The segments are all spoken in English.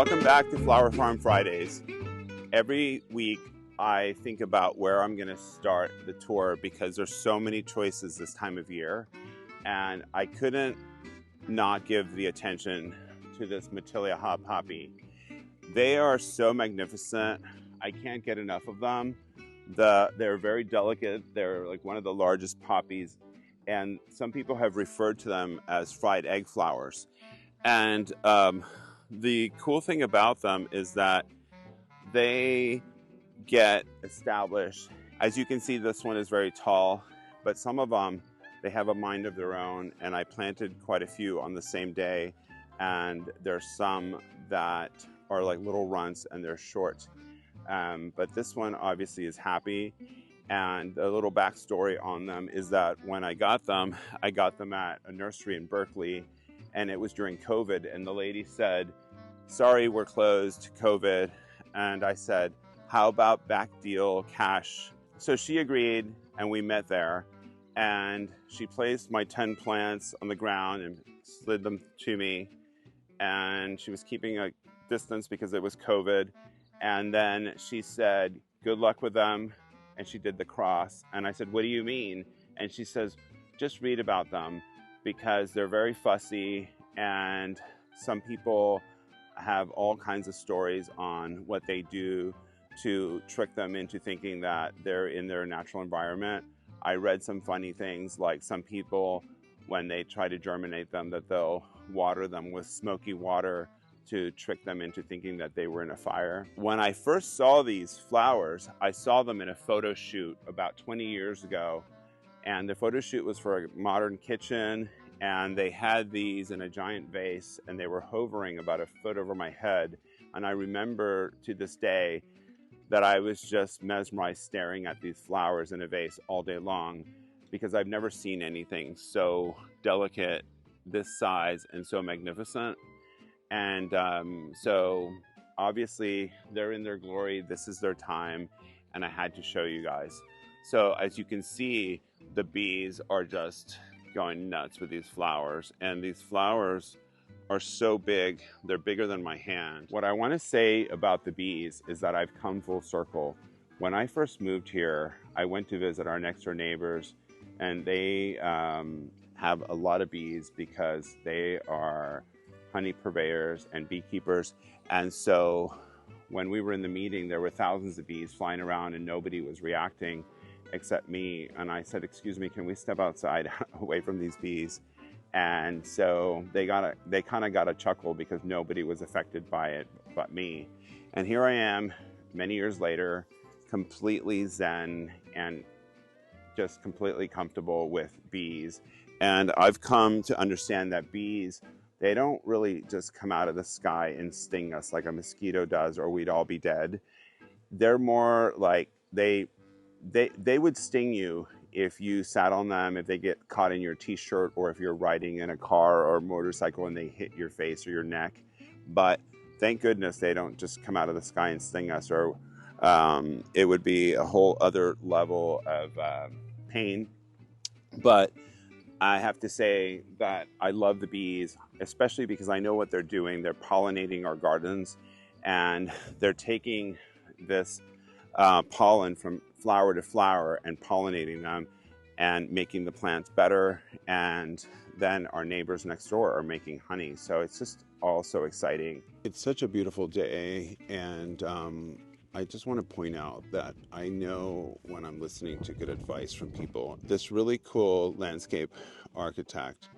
Welcome back to Flower Farm Fridays. Every week I think about where I'm going to start the tour because there's so many choices this time of year, and I couldn't not give the attention to this Matilia Poppy. They are so magnificent. I can't get enough of them. They're very delicate. They're like one of the largest poppies, and some people have referred to them as fried egg flowers. And the cool thing about them is that they get established. As you can see, this one is very tall, but some of them, they have a mind of their own, and I planted quite a few on the same day, and there's some that are like little runts and they're short. But this one obviously is happy, and a little backstory on them is that when I got them at a nursery in Berkeley, and it was during COVID, and the lady said, "Sorry, we're closed, COVID." And I said, "How about back deal cash?" So she agreed, and we met there, and she placed my 10 plants on the ground and slid them to me, and she was keeping a distance because it was COVID. And then she said, "Good luck with them," and she did the cross. And I said, "What do you mean?" And she says, "Just read about them, because they're very fussy, and some people have all kinds of stories on what they do to trick them into thinking that they're in their natural environment." I read some funny things, like some people, when they try to germinate them, that they'll water them with smoky water to trick them into thinking that they were in a fire. When I first saw these flowers, I saw them in a photo shoot about 20 years ago. And the photo shoot was for a modern kitchen, and they had these in a giant vase, and they were hovering about a foot over my head. And I remember to this day that I was just mesmerized staring at these flowers in a vase all day long, because I've never seen anything so delicate, this size, and so magnificent. And so obviously they're in their glory. This is their time, and I had to show you guys. So as you can see, the bees are just going nuts with these flowers, and these flowers are so big. They're bigger than my hand. What I want to say about the bees is that I've come full circle. When I first moved here, I went to visit our next door neighbors, and they have a lot of bees because they are honey purveyors and beekeepers. And so when we were in the meeting, there were thousands of bees flying around, and nobody was reacting except me. And I said, "Excuse me, can we step outside away from these bees?" And so they kind of got a chuckle, because nobody was affected by it but me. And here I am many years later, completely zen and just completely comfortable with bees. And I've come to understand that bees, they don't really just come out of the sky and sting us like a mosquito does, or we'd all be dead. They're more like they would sting you if you sat on them, if they get caught in your t-shirt, or if you're riding in a car or a motorcycle and they hit your face or your neck. But thank goodness they don't just come out of the sky and sting us, or it would be a whole other level of pain. But I have to say that I love the bees, especially because I know what they're doing. They're pollinating our gardens, and they're taking this pollen from flower to flower and pollinating them and making the plants better. And then our neighbors next door are making honey. So it's just all so exciting. It's such a beautiful day, and I just want to point out that I know when I'm listening to good advice from people. This really cool landscape architect,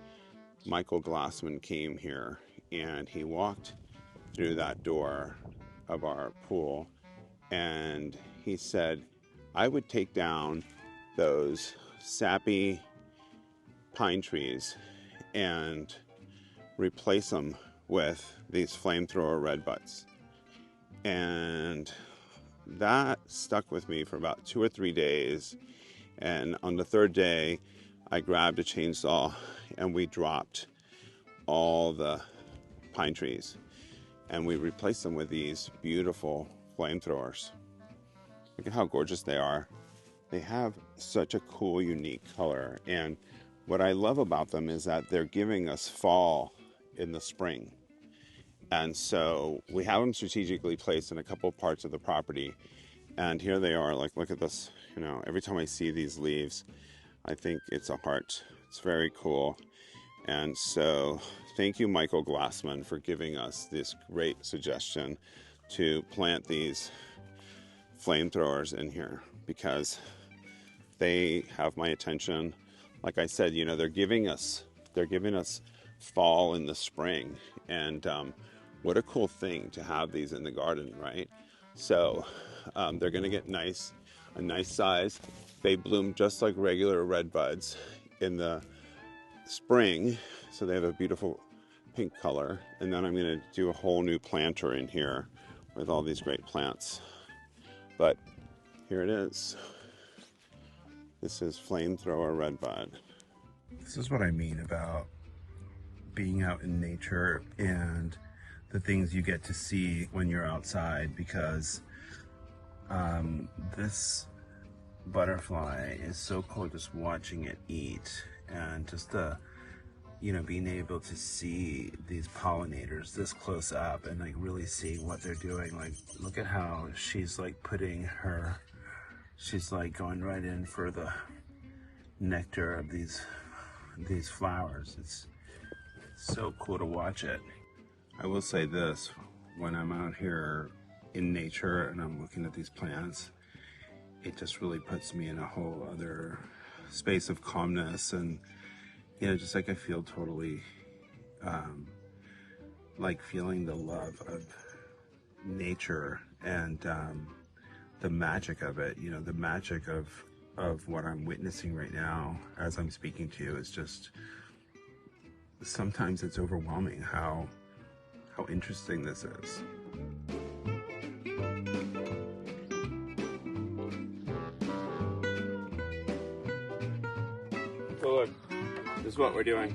Michael Glassman, came here, and he walked through that door of our pool, and he said, "I would take down those sappy pine trees and replace them with these Flamethrower Red Buds." And that stuck with me for about 2 or 3 days. And on the third day, I grabbed a chainsaw and we dropped all the pine trees, and we replaced them with these beautiful flamethrowers. Look at how gorgeous they are. They have such a cool, unique color. And what I love about them is that they're giving us fall in the spring. And so we have them strategically placed in a couple parts of the property. And here they are, like, look at this, you know, every time I see these leaves, I think it's a heart. It's very cool. And so thank you, Michael Glassman, for giving us this great suggestion to plant these flamethrowers in here, because they have my attention. Like I said, you know, they're giving us fall in the spring. And what a cool thing to have these in the garden, right? So they're going to get a nice size. They bloom just like regular red buds in the spring, so they have a beautiful pink color. And then I'm going to do a whole new planter in here with all these great plants. But here it is. This is Flamethrower Red Bud. This is what I mean about being out in nature and the things you get to see when you're outside, because this butterfly is so cool, just watching it eat, and just the, you know, being able to see these pollinators this close up and like really seeing what they're doing. Like, look at how she's like she's like going right in for the nectar of these flowers. It's so cool to watch it. I will say this, when I'm out here in nature and I'm looking at these plants, it just really puts me in a whole other space of calmness, and you know, just like I feel totally like feeling the love of nature and the magic of it. You know, the magic of what I'm witnessing right now as I'm speaking to you is just, sometimes it's overwhelming how interesting this is. So look, this is what we're doing.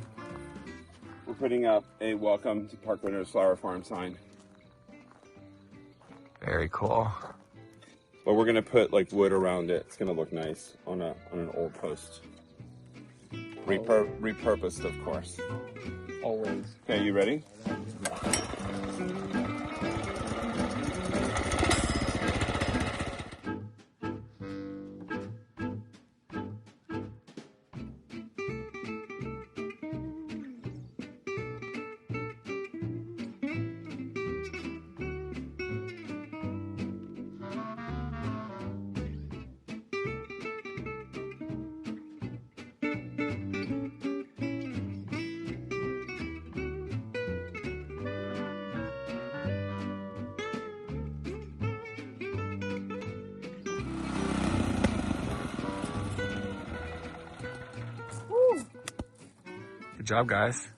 We're putting up a welcome to Park Winners Flower Farm sign. Very cool. But we're gonna put like wood around it. It's gonna look nice on an old post. Repurposed, of course. Always. Okay, you ready? Good job, guys.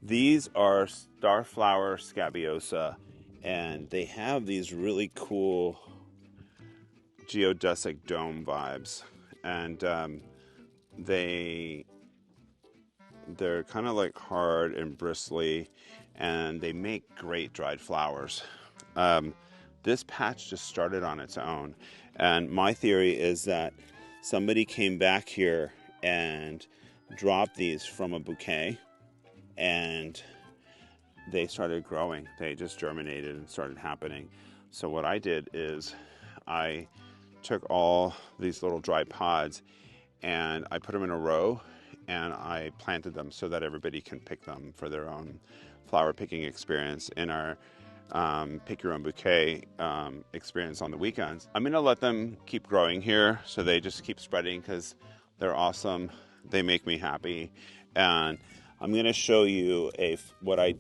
These are Starflower scabiosa, and they have these really cool geodesic dome vibes, and they're kind of like hard and bristly, and they make great dried flowers. This patch just started on its own, and my theory is that somebody came back here and dropped these from a bouquet, and they started growing. They just germinated and started happening. So what I did is I took all these little dry pods and I put them in a row, and I planted them so that everybody can pick them for their own flower picking experience in our pick your own bouquet experience on the weekends. I'm gonna let them keep growing here so they just keep spreading, because they're awesome. They make me happy, and I'm going to show you what I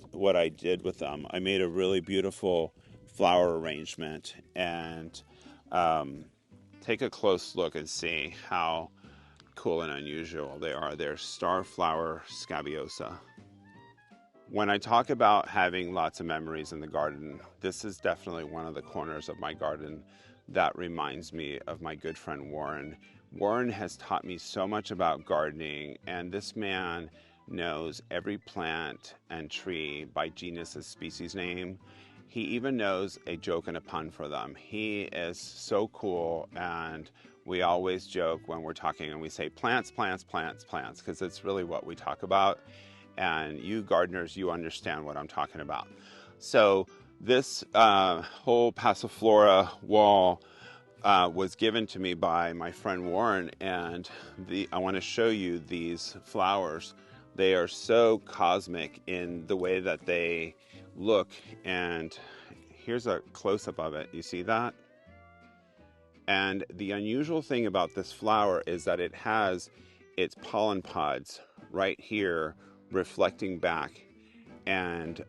did with them. I made a really beautiful flower arrangement, and take a close look and see how cool and unusual they are. They're Starflower scabiosa. When I talk about having lots of memories in the garden, this is definitely one of the corners of my garden that reminds me of my good friend Warren. Warren has taught me so much about gardening, and this man knows every plant and tree by genus and species name. He even knows a joke and a pun for them. He is so cool, and we always joke when we're talking and we say plants, plants, plants, plants, because it's really what we talk about. And you gardeners, you understand what I'm talking about. So this whole passiflora wall was given to me by my friend Warren, and I want to show you these flowers. They are so cosmic in the way that they look, and here's a close-up of it. You see that? And the unusual thing about this flower is that it has its pollen pods right here reflecting back. And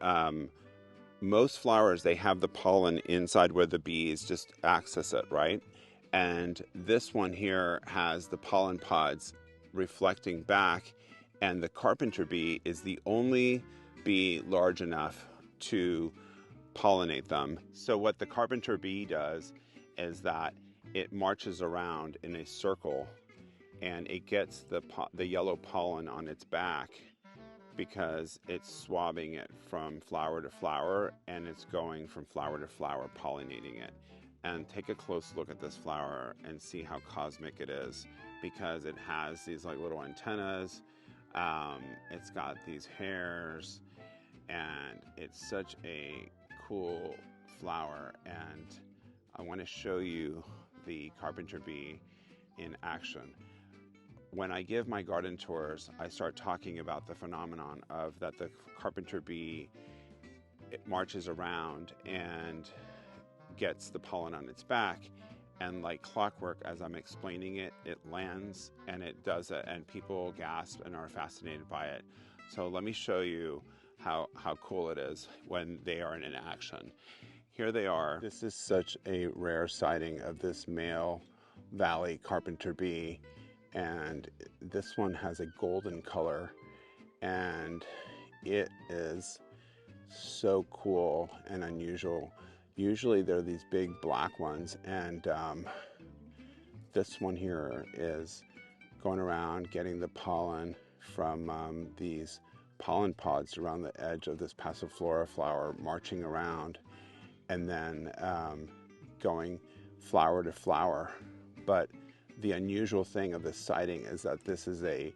most flowers, they have the pollen inside where the bees just access it, right? And this one here has the pollen pods reflecting back, and the carpenter bee is the only bee large enough to pollinate them. So what the carpenter bee does is that it marches around in a circle, and it gets the yellow pollen on its back because it's swabbing it from flower to flower, and it's going from flower to flower, pollinating it. And take a close look at this flower and see how cosmic it is, because it has these like little antennas, it's got these hairs, and it's such a cool flower. And I want to show you the carpenter bee in action. When I give my garden tours, I start talking about the phenomenon of that the carpenter bee, it marches around and gets the pollen on its back, and like clockwork, as I'm explaining it, it lands and it does it, and people gasp and are fascinated by it. So let me show you how cool it is when they are in action. Here they are. This is such a rare sighting of this male valley carpenter bee, and this one has a golden color, and it is so cool and unusual. Usually they're these big black ones, and this one here is going around getting the pollen from these pollen pods around the edge of this passiflora flower, marching around, and then going flower to flower. But the unusual thing of this sighting is that this is a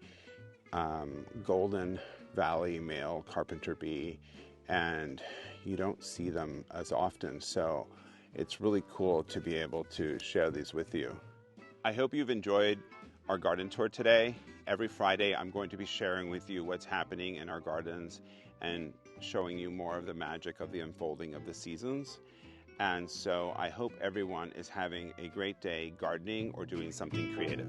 golden valley male carpenter bee, and you don't see them as often, so it's really cool to be able to share these with you. I hope you've enjoyed our garden tour today. Every Friday I'm going to be sharing with you what's happening in our gardens and showing you more of the magic of the unfolding of the seasons. And so I hope everyone is having a great day gardening or doing something creative.